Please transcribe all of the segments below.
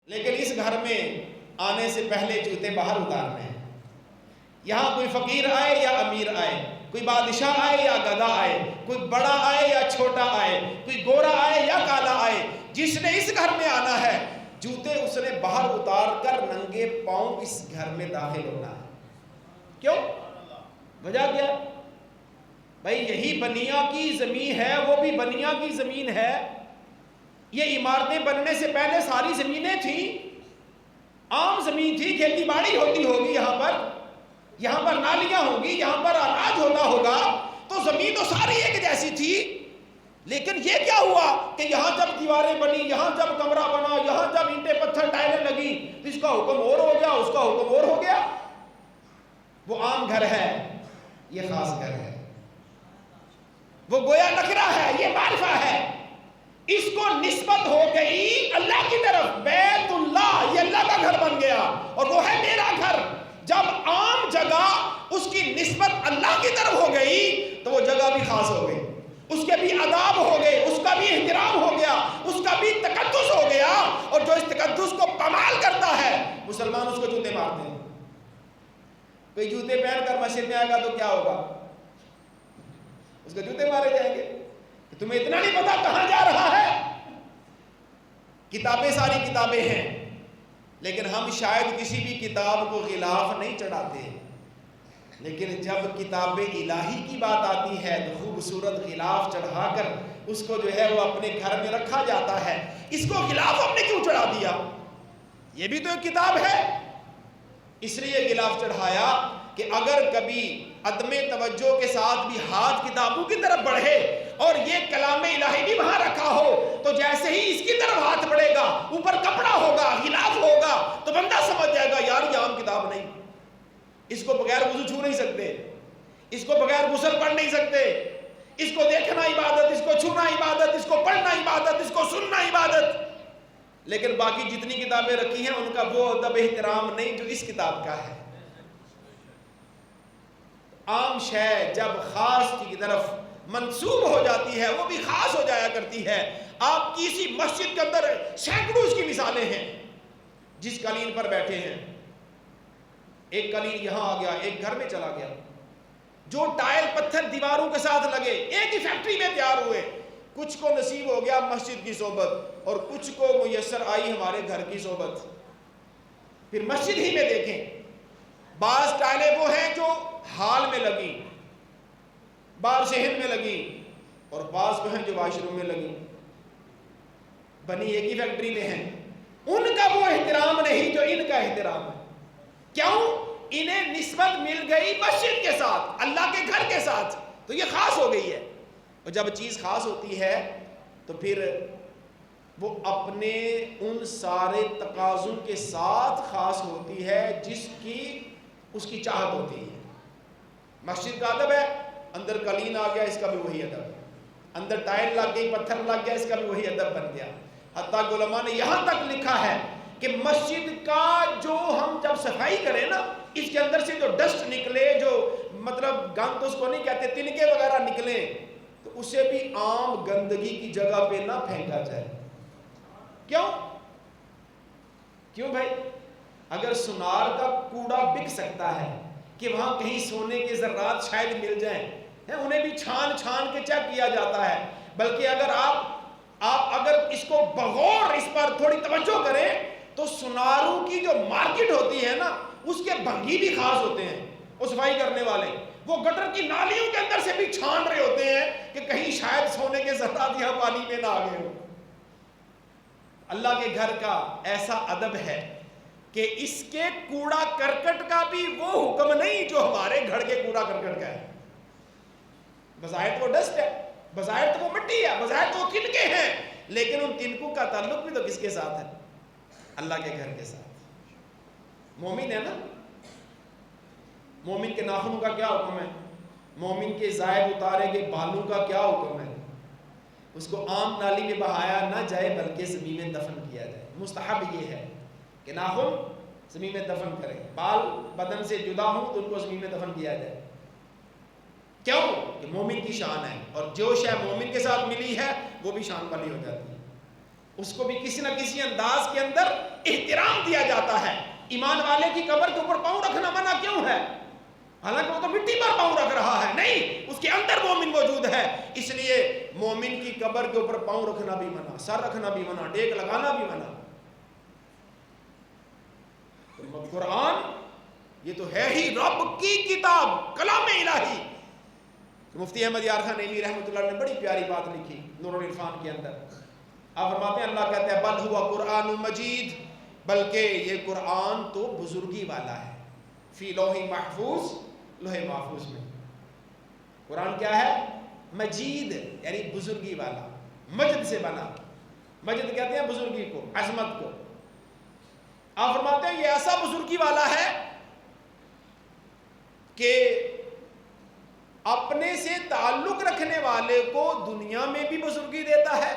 لیکن اس گھر میں آنے سے پہلے جوتے باہر اتارنے ہیں. یہاں کوئی فقیر آئے یا امیر آئے، کوئی بادشاہ آئے یا گدھا آئے، کوئی بڑا آئے یا چھوٹا آئے، کوئی گورا آئے یا کالا آئے، جس نے اس گھر میں آنا ہے جوتے اس نے باہر اتار کر ننگے پاؤں اس گھر میں داخل ہونا ہے. کیوں؟ وجہ کیا؟ بھائی یہی بنیا کی زمین ہے، وہ بھی بنیا کی زمین ہے. یہ عمارتیں بننے سے پہلے ساری زمینیں تھیں، عام زمین تھی، کھیتی باڑی ہوتی ہوگی، یہاں پر نالیاں ہوگی، یہاں پر اناج ہوتا ہوگا، تو زمین تو ساری ایک جیسی تھی. لیکن یہ کیا ہوا کہ یہاں جب دیواریں بنی، یہاں جب کمرہ بنا، یہاں جب اینٹیں پتھر ٹائلیں لگی تو اس کا حکم اور ہو گیا، اس کا حکم اور ہو گیا. وہ عام گھر ہے، یہ خاص گھر ہے. وہ گویا نکرہ ہے، یہ معرفہ ہے. اس کو نسبت ہو گئی اللہ کی طرف، بیت اللہ، یہ اللہ کا گھر بن گیا اور وہ ہے میرا گھر. جب عام جگہ اس کی نسبت اللہ کی طرف ہو گئی تو وہ جگہ بھی خاص ہو گئی، اس کے بھی آداب ہو گئے، اس کا بھی احترام ہو گیا، اس کا بھی تقدس ہو گیا. اور جو اس تقدس کو پامال کرتا ہے مسلمان اس کو جوتے مارتے ہیں. کوئی جوتے پہن کر مسجد میں آئے گا تو کیا ہوگا؟ اس کو جوتے مارے جائیں گے. تمہیں اتنا نہیں پتا کہاں جا رہا ہے. کتابیں ساری کتابیں ہیں، لیکن ہم شاید کسی بھی کتاب کو غلاف نہیں چڑھاتے. لیکن جب کتاب الہی کی بات آتی ہے تو خوبصورت غلاف چڑھا کر اس کو جو ہے وہ اپنے گھر میں رکھا جاتا ہے. اس کو غلاف ہم نے کیوں چڑھا دیا؟ یہ بھی تو ایک کتاب ہے. اس لیے غلاف چڑھایا کہ اگر کبھی عدم توجہ کے ساتھ بھی ہاتھ کتابوں کی طرف بڑھے اور یہ کلام الہی بھی وہاں رکھا ہو تو جیسے ہی اس کی طرف ہاتھ بڑھے گا، اوپر کپڑا ہوگا، غلاف ہوگا، تو بندہ سمجھ جائے گا یار یہ عام کتاب نہیں، اس کو بغیر وضو چھو نہیں سکتے، اس کو بغیر غسل پڑھ نہیں سکتے، اس کو دیکھنا عبادت، اس کو چھونا عبادت، اس کو پڑھنا عبادت، اس کو سننا عبادت. لیکن باقی جتنی کتابیں رکھی ہیں ان کا وہ ادب احترام نہیں جو اس کتاب کا ہے. عام شے جب خاص کی طرف منسوب ہو جاتی ہے وہ بھی خاص ہو جایا کرتی ہے. آپ کسی مسجد کے اندر سینکڑوں اس کی مثالیں ہیں. جس قالین پر بیٹھے ہیں، ایک قالین یہاں آ گیا، ایک گھر میں چلا گیا. جو ٹائل پتھر دیواروں کے ساتھ لگے ایک ہی فیکٹری میں تیار ہوئے. کچھ کو نصیب ہو گیا مسجد کی صحبت اور کچھ کو میسر آئی ہمارے گھر کی صحبت. پھر مسجد ہی میں دیکھیں، بعض ٹائلیں وہ ہیں جو ہال میں لگی، بعض صحن میں لگی، اور بعض وہ ہیں جو واش روم میں لگی. بنی ایک ہی فیکٹری میں ہیں. ان کا وہ احترام نہیں جو ان کا احترام ہے. کیوں؟ انہیں نسبت مل گئی مسجد کے ساتھ، اللہ کے گھر کے ساتھ، تو یہ خاص ہو گئی ہے. اور جب چیز خاص ہوتی ہے تو پھر وہ اپنے ان سارے تقاضوں کے ساتھ خاص ہوتی ہے جس کی اس کی چاہت ہوتی ہے. مسجد کا ادب ہے، اندر قالین آ گیا، اس کا بھی وہی ادب ہے. اندر ٹائل لگ گئی، پتھر لگ گیا، اس کا بھی وہی ادب بن گیا. حتیٰ کہ علماء نے یہاں تک لکھا ہے کہ مسجد کا جو ہم جب صفائی کریں نا، اس کے اندر سے جو ڈسٹ نکلے، جو مطلب گند اس کو نہیں کہتے، تنکے وغیرہ نکلیں، تو اسے بھی عام گندگی کی جگہ پہ نہ پھینکا جائے. کیوں بھائی؟ اگر سونار کا کوڑا بک سکتا ہے کہ وہاں کہیں سونے کے ذرات شاید مل جائیں، انہیں بھی چھان چھان کے چیک کیا جاتا ہے. بلکہ اگر آپ اگر اس کو بغور اس پر تھوڑی توجہ کریں تو سوناروں کی جو مارکیٹ ہوتی ہے نا، اس کے بھنگی بھی خاص ہوتے ہیں. وہ صفائی کرنے والے وہ گٹر کی نالیوں کے اندر سے بھی چھان رہے ہوتے ہیں کہ کہیں شاید سونے کے ذرات یہاں پانی میں نہ آ گئے ہو. اللہ کے گھر کا ایسا ادب ہے کہ اس کے کوڑا کرکٹ کا بھی وہ حکم نہیں جو ہمارے گھر کے کوڑا کرکٹ کا ہے. بظاہر تو وہ ڈسٹ ہے، بظاہر تو وہ مٹی ہے، بظاہر تو وہ تنکے ہیں، لیکن ان تنکوں کا تعلق بھی تو کس کے ساتھ ہے؟ اللہ کے گھر کے ساتھ. مومن ہے نا، مومن کے ناخنوں کا کیا حکم ہے؟ مومن کے زائد اتارے کے بالوں کا کیا حکم ہے؟ اس کو عام نالی میں بہایا نہ جائے بلکہ زمین میں دفن کیا جائے. مستحب یہ ہے کہ ناخن زمین میں دفن کریں، بال بدن سے جدا ہوں تو ان کو زمین میں دفن کیا جائے. کیوں؟ کہ مومن کی شان ہے، اور جو شے مومن کے ساتھ ملی ہے وہ بھی شان والی ہو جاتی ہے. اس کو بھی کسی نہ کسی انداز کے اندر احترام دیا جاتا ہے. ایمان والے کی قبر کے اوپر پاؤں رکھنا منع کیوں ہے؟ حالانکہ وہ تو مٹی پر پاؤں رکھ رہا ہے. نہیں، اس کے اندر مومن موجود ہے. اس لیے مومن کی قبر کے اوپر پاؤں رکھنا بھی منع، سر رکھنا بھی منع، ٹیک لگانا بھی منع. تو قرآن یہ تو ہے ہی رب کی کتاب، کلام الہی. مفتی احمد یار خان نیلی رحمۃ اللہ علیہ نے بڑی پیاری بات لکھی نور العرفان کے اندر. آپ فرماتے ہیں اللہ کہتے ہیں بل ہوا قرآن مجید، بلکہ یہ قرآن تو بزرگی والا ہے. فی لوح محفوظ، لوح محفوظ میں. قرآن کیا ہے؟ مجید، یعنی بزرگی والا. مجد سے بنا، مجد کہتے ہیں بزرگی کو، عظمت کو. آپ فرماتے ہیں یہ ایسا بزرگی والا ہے کہ اپنے سے تعلق رکھنے والے کو دنیا میں بھی بزرگی دیتا ہے،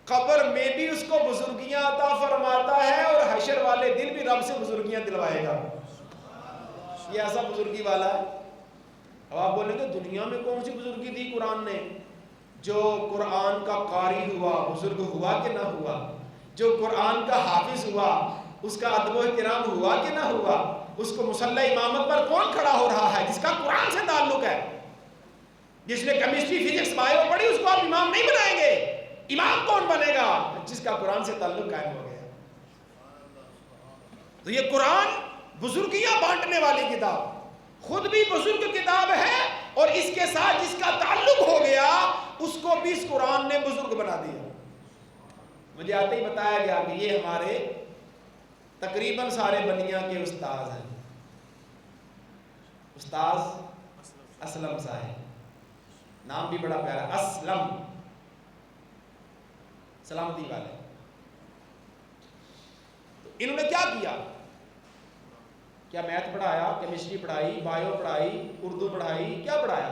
قبر میں بھی اس کو بزرگیاں عطا فرماتا ہے، اور حشر والے دن بھی رب سے بزرگیاں دلوائے گا. یہ ایسا بزرگی والا ہے. اب آپ بولیں گے دنیا میں کون سی بزرگی دی قرآن نے؟ جو قرآن کا قاری ہوا بزرگ ہوا کہ نہ ہوا، جو قرآن کا حافظ ہوا اس کا ادب و احترام ہوا کہ نہ ہوا، اس کو مصلی امامت پر کون کھڑا ہو رہا ہے؟ جس کا قرآن سے تعلق ہے. جس نے کیمسٹری فزکس بایو پڑھی اس کو آپ امام نہیں بنائیں گے. امام کون بنے گا؟ جس کا قرآن سے تعلق قائم ہو گیا. تو یہ قرآن بزرگیاں بانٹنے والی کتاب، خود بھی بزرگ کتاب ہے، اور اس کے ساتھ جس کا تعلق ہو گیا اس کو بھی اس قرآن نے بزرگ بنا دیا. مجھے آتے ہی بتایا گیا کہ یہ ہمارے تقریباً سارے بنیا کے استاذ ہیں. استاذ اسلم صاحب، نام بھی بڑا پیارا، اسلم، سلامتی والے. تو انہوں نے کیا میتھ پڑھایا، کیمسٹری پڑھائی، بایو پڑھائی، اردو پڑھائی، کیا پڑھایا؟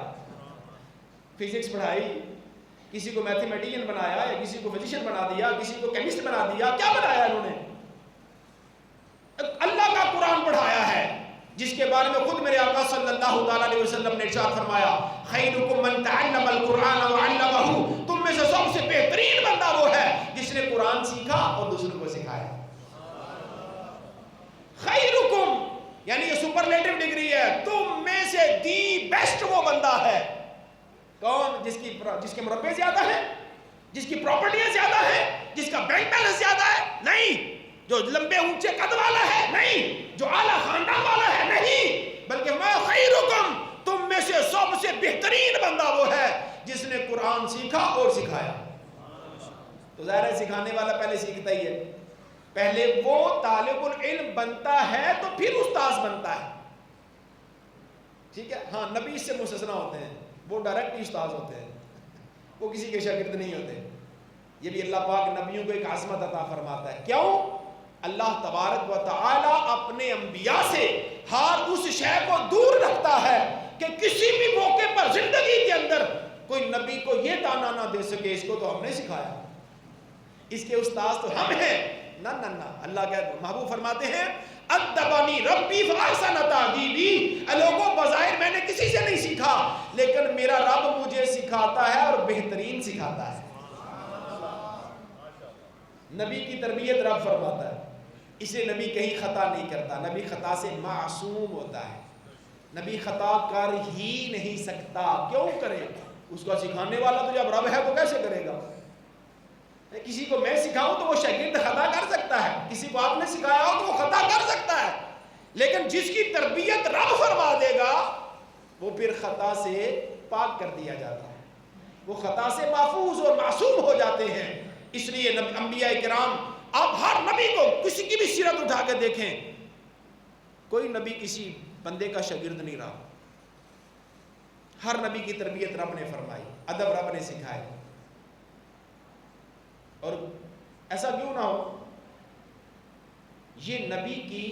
فزکس پڑھائی. کسی کو میتھمیٹیشین بنایا، یا کسی کو فزیشین بنا دیا، کسی کو کیمسٹ بنا دیا. کیا بنایا انہوں نے؟ اللہ کا قرآن پڑھایا ہے، جس کے بارے میں خود میرے آقا صلی اللہ تعالیٰ علیہ وسلم نے ارشاد فرمایا خیرکم من تعلم القرآن وعلمہ، تم میں سے سب سے بہترین بندہ وہ ہے جس نے قرآن سیکھا اور دوسروں کو سکھایا. خیرکم یعنی یہ سپرلیٹو ڈگری ہے، تم میں سے دی بیسٹ وہ بندہ ہے. کون؟ جس کے مربع زیادہ ہیں، جس کی پراپرٹیاں زیادہ ہیں، جس کا بینک بیلنس زیادہ ہے؟ نہیں. جو لمبے اونچے قد والا ہے؟ نہیں. جو اعلیٰ خاندان والا ہے؟ نہیں. بلکہ میں خیرکم، تم میں سے سب سے بہترین بندہ وہ ہے جس نے قرآن سیکھا اور سکھایا. تو ظاہر ہے سکھانے والا پہلے سیکھتا ہی ہے. پہلے وہ طالب العلم بنتا ہے تو پھر استاذ بنتا ہے. ٹھیک ہے؟ ہاں نبی اس سے مستثنا ہوتے ہیں، وہ ڈائریکٹ استاذ ہوتے ہیں، وہ کسی کے شاگرد نہیں ہوتے. یہ بھی اللہ پاک نبیوں کو ایک عظمت عطا فرماتا ہے. کیوں؟ اللہ تبارک و تعالی اپنے انبیاء سے ہر اس شے کو دور رکھتا ہے کہ کسی بھی موقع پر زندگی کے اندر کوئی نبی کو یہ تانا نہ دے سکے اس کو تو ہم نے سکھایا، اس کے استاذ تو ہم ہیں. نہ نہ نہ، اللہ کے محبوب فرماتے ہیں ادبانی ربی فاحسن تادیبی، لوگوں بظاہر میں نے کسی سے نہیں سیکھا لیکن میرا رب مجھے سکھاتا ہے اور بہترین سکھاتا ہے. نبی کی تربیت رب فرماتا ہے، اسے نبی کہیں خطا نہیں کرتا، نبی خطا سے معصوم ہوتا ہے. نبی خطا کر ہی نہیں سکتا. کیوں کرے؟ اس کا سکھانے والا تو جب رب ہے تو کیسے کرے گا؟ کسی کو میں سکھاؤں تو وہ شاگرد خطا کر سکتا ہے، کسی کو آپ نے سکھایا ہو تو وہ خطا کر سکتا ہے، لیکن جس کی تربیت رب فرما دے گا وہ پھر خطا سے پاک کر دیا جاتا ہے، وہ خطا سے محفوظ اور معصوم ہو جاتے ہیں. اس لیے انبیاء کرام، آپ ہر نبی کو کسی کی بھی سیرت اٹھا کے دیکھیں، کوئی نبی کسی بندے کا شاگرد نہیں رہا. ہر نبی کی تربیت رب نے فرمائی، ادب رب نے سکھائے. اور ایسا کیوں نہ ہو، یہ نبی کی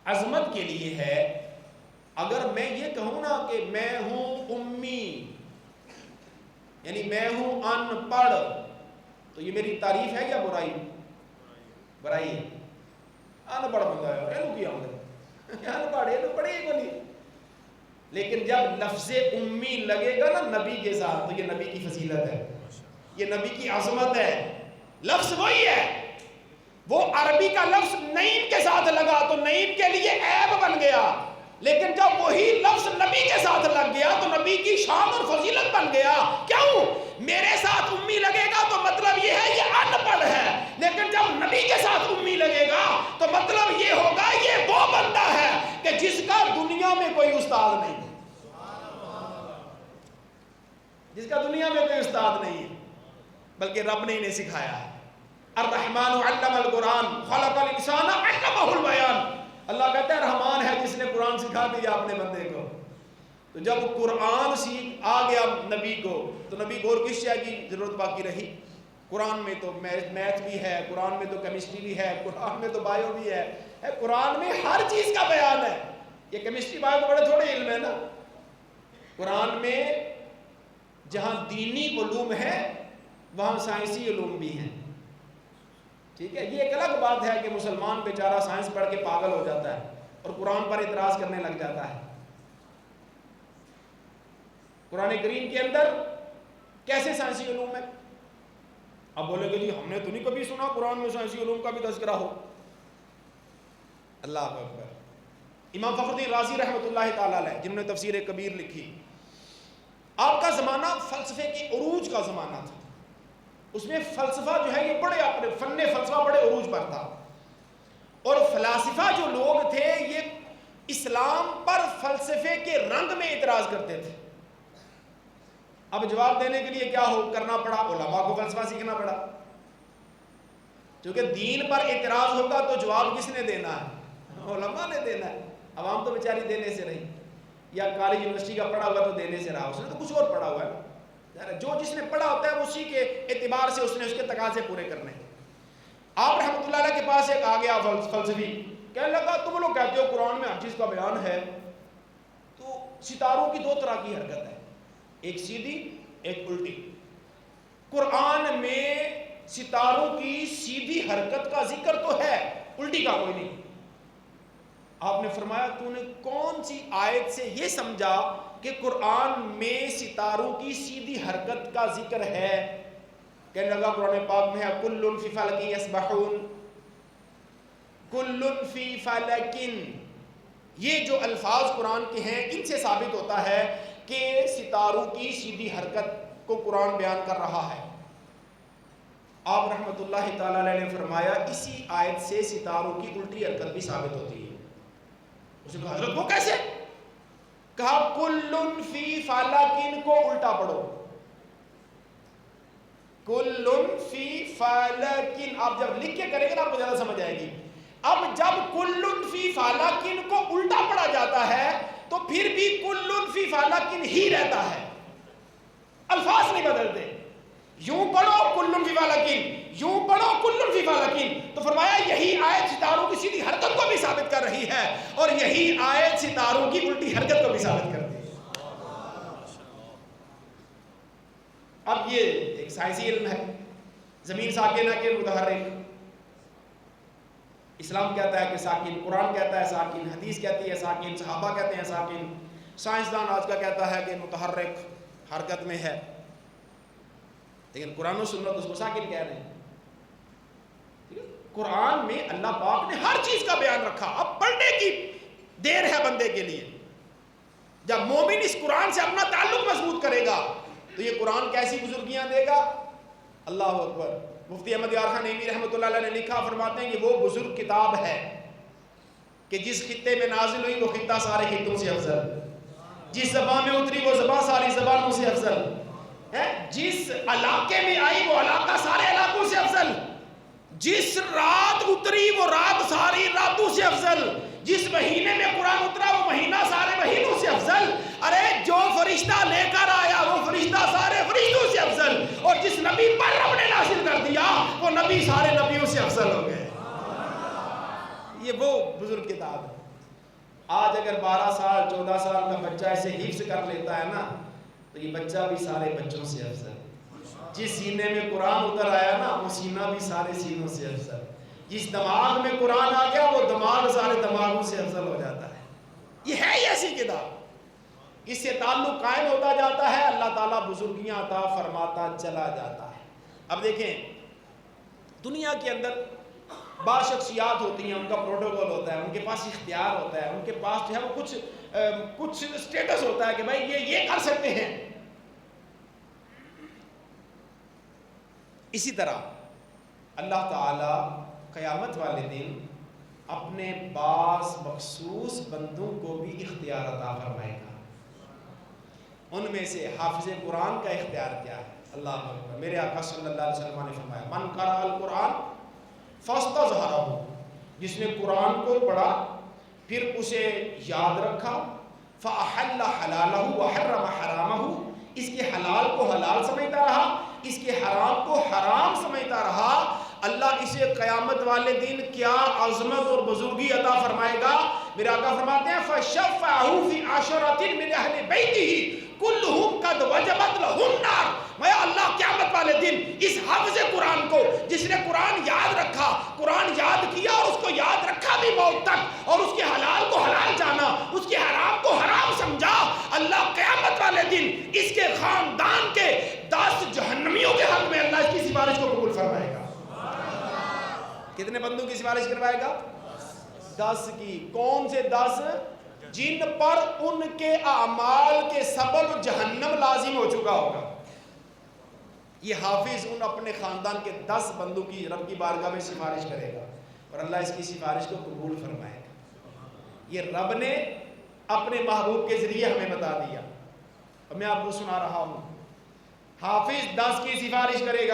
عظمت کے لیے ہے. اگر میں یہ کہوں نا کہ میں ہوں امی، یعنی میں ہوں ان پڑھ، تو یہ میری تعریف ہے یا برائی؟ برائی ہے. ان پڑھ بندہ ہے، یہ کیا ہوگا، ان پڑھ یہ پڑھے ہی کو نہیں. لیکن جب لفظ امی لگے گا نا نبی کے ساتھ تو یہ نبی کی فضیلت ہے، یہ نبی کی عظمت ہے. لفظ وہی ہے وہ عربی کا لفظ نعیم کے ساتھ لگا تو نعیم کے لیے عیب بن گیا، لیکن جب وہی لفظ نبی کے ساتھ لگ گیا تو نبی کی شان اور فضیلت بن گیا۔ کیوں؟ میرے ساتھ امی لگے گا تو مطلب یہ ہے یہ ان پڑھ ہے، لیکن جب نبی کے ساتھ امی لگے گا تو مطلب یہ ہوگا یہ وہ بندہ ہے کہ جس کا دنیا میں کوئی استاد نہیں ہے، جس کا دنیا میں کوئی استاد نہیں ہے، بلکہ رب نے انہیں سکھایا ہے۔ الرحمن علم القرآن خلق الانسان علمہ البیان، اللہ کہتا ہے رحمان ہے جس نے قرآن سکھا دیا اپنے بندے کو۔ تو جب قرآن سیکھ آ گیا نبی کو تو نبی کو اور کس شے کی ضرورت باقی رہی؟ قرآن میں تو میتھ بھی ہے، قرآن میں تو کیمسٹری بھی ہے، قرآن میں تو بایو بھی ہے، قرآن میں ہر چیز کا بیان ہے۔ یہ کیمسٹری بایو تو بڑے تھوڑے علم ہے نا، قرآن میں جہاں دینی علوم ہے وہاں سائنسی علوم بھی ہیں، ٹھیک ہے۔ یہ ایک الگ بات ہے کہ مسلمان بیچارہ سائنس پڑھ کے پاگل ہو جاتا ہے اور قرآن پر اعتراض کرنے لگ جاتا ہے۔ قرآن کریم کے اندر کیسے سائنسی علوم ہے؟ اب بولے گے جی ہم نے تو نہیں کبھی سنا قرآن میں سائنسی علوم کا بھی تذکرہ ہو۔ اللہ اکبر۔ امام فخر الدین رازی رحمۃ اللہ تعالی علیہ جنہوں نے تفسیر کبیر لکھی، آپ کا زمانہ فلسفے کے عروج کا زمانہ تھا، اس میں فلسفہ جو ہے یہ بڑے اپنے فن فلسفہ بڑے عروج پر تھا، اور فلاسفہ جو لوگ تھے یہ اسلام پر فلسفے کے رنگ میں اعتراض کرتے تھے۔ اب جواب دینے کے لیے کیا کرنا پڑا؟ علماء کو فلسفہ سیکھنا پڑا، کیونکہ دین پر اعتراض ہوگا تو جواب کس نے دینا ہے؟ علماء نے دینا ہے۔ عوام تو بیچاری دینے سے رہی، یا کالج یونیورسٹی کا پڑھا ہوا تو دینے سے رہا، اس نے تو کچھ اور پڑھا ہوا ہے، جو جس نے پڑھا ہوتا ہے اسی کے اعتبار سے اس نے اس کے تقاضے پورے کرنے۔ آپ رحمۃ اللہ علیہ کے پاس ایک آ گیا فلسفی، کہنے لگا تم لوگ کہتے ہو قرآن میں ہر چیز کا بیان ہے، تو ستاروں کی دو طرح کی حرکت ہے، ایک سیدھی ایک الٹی۔ قرآن میں ستاروں کی سیدھی حرکت کا ذکر تو ہے، الٹی کا کوئی نہیں۔ آپ نے فرمایا تو نے کون سی آیت سے یہ سمجھا کہ قرآن میں ستاروں کی سیدھی حرکت کا ذکر ہے؟ کہنے لگا قرآن پاک میں ہے کل فی فلک یسبحون، کل فی فلک، یہ جو الفاظ قرآن کے ہیں ان سے ثابت ہوتا ہے کہ ستاروں کی سیدھی حرکت کو قرآن بیان کر رہا ہے۔ آپ رحمۃ اللہ تعالی علیہ نے فرمایا اسی آیت سے ستاروں کی الٹی حرکت بھی ثابت ہوتی ہے۔ اس نے کہا حضرت وہ کیسے؟ کہا کل فی فلک کو الٹا پڑھو، کل فی فلک، آپ جب لکھ کے کریں گے نا آپ کو زیادہ سمجھ آئے گی۔ اب جب کل فی فلک کو الٹا پڑھا جاتا ہے تو پھر بھی کل فی فلک ہی رہتا ہے، الفاظ نہیں بدلتے۔ یوں پڑھو کل فی فلک، یوں پڑھو کل فی فلک، تو فرمایا یہی آیت ستاروں کی سیدھی حرکت کو بھی ثابت کر رہی ہے اور یہی آیت ستاروں کی الٹی حرکت کو بھی ثابت کرتی ہے۔ اب یہ ایک سائنسی علم ہے، زمین ساکنہ کے متحرک، اسلام کہتا ہے کہ ساکن، قرآن کہتا ہے ساکن، حدیث کہتی ہے ساکن، صحابہ کہتے ہیں ساکن، سائنسدان آج کا کہتا ہے کہ متحرک حرکت میں ہے، لیکن قرآن و سنت اس کو ساکن کہہ رہے ہیں۔ قرآن میں اللہ پاک نے ہر چیز کا بیان رکھا، اب پڑھنے کی دیر ہے بندے کے لیے۔ جب مومن اس قرآن سے اپنا تعلق مضبوط کرے گا تو یہ قرآن کیسی بزرگیاں دے گا، اللہ اکبر۔ مفتی احمد یار خان نعیمی رحمۃ اللہ علیہ نے لکھا، فرماتے ہیں کہ وہ بزرگ کتاب ہے کہ جس خطے میں نازل ہوئی وہ خطہ سارے خطوں سے افضل، جس زبان میں اتری وہ زبان ساری زبانوں سے افضل ہے، جس علاقے میں آئی وہ علاقہ سارے علاقوں سے افضل، جس رات اتری وہ رات ساری راتوں سے افضل، جس مہینے میں قرآن اترا وہ مہینہ سارے مہینوں سے افضل، ارے جو فرشتہ لے کر آیا وہ فرشتہ سارے فرشتوں سے افضل، اور جس نبی پر رب نے نازل کر دیا وہ نبی سارے نبیوں سے افضل ہو گئے۔ یہ وہ بزرگ کتاب ہے۔ آج اگر 12 سال 14 سال کا بچہ اسے حفظ کر لیتا ہے نا تو یہ بچہ بھی سارے بچوں سے افضل، جس سینے میں قرآن اتر آیا نا وہ سینہ بھی سارے سینوں سے افضل، جس دماغ میں قرآن آ گیا وہ دماغ سارے دماغوں سے افضل ہو جاتا ہے۔ یہ ہے ہی ایسی کتاب، اس سے تعلق قائم ہوتا جاتا ہے، اللہ تعالیٰ بزرگیاں عطا فرماتا چلا جاتا ہے۔ اب دیکھیں دنیا کے اندر بعض شخصیات ہوتی ہیں، ان کا پروٹوکول ہوتا ہے، ان کے پاس اختیار ہوتا ہے، ان کے پاس جو ہے وہ کچھ سٹیٹس ہوتا ہے کہ بھائی یہ کر سکتے ہیں. اسی طرح اللہ تعالی قیامت والے دن اپنے بعض مخصوص بندوں کو بھی اختیار عطا فرمائے گا. ان میں سے حافظ قرآن کا اختیار کیا ہے؟ اللہ اکبر. میرے آقا صلی اللہ علیہ وسلم نے فرمایا من قرأ القرآن فاستظہرہ، جس نے قرآن کو پڑھا پھر اسے یاد رکھا، فأحل حلالہ وحرم حرامہ، اس کے حلال کو حلال سمجھتا رہا، اس کے حرام کو حرام سمجھتا رہا، اللہ اسے قیامت والے دن کیا عظمت اور بزرگی عطا فرمائے گا. میرے آقا فرماتے ہیں فشفعہ فی عشرۃ من اہل بیتہ کلہم قد وجبت لہم نار. میں اللہ قیامت والے دن اس حافظ قرآن کو، جس نے قرآن یاد رکھا، قرآن یاد کیا اور اس کو یاد رکھا بھی موت تک، اور اس کے حلال کو حلال جانا، اس کے حرام کو حرام سمجھا، اللہ قیامت والے دن اس کے خاندان کے 10 جہنمیوں کے حق میں اللہ اس کی سفارش کو قبول فرمائے گا. کتنے بندوں کی سفارش کروائے گا؟ 10 کی. کون سے 10؟ جن پر ان کے اعمال کے سبب جہنم لازم ہو چکا ہوگا. یہ حافظ ان اپنے خاندان کے 10 بندوں کی رب کی بارگاہ میں سفارش کرے گا اور اللہ اس کی سفارش کو قبول فرمائے گا. یہ رب نے اپنے محبوب کے ذریعے ہمیں بتا دیا اور میں آپ کو سنا رہا ہوں. حافظ 10 کی سفارش کرے گا.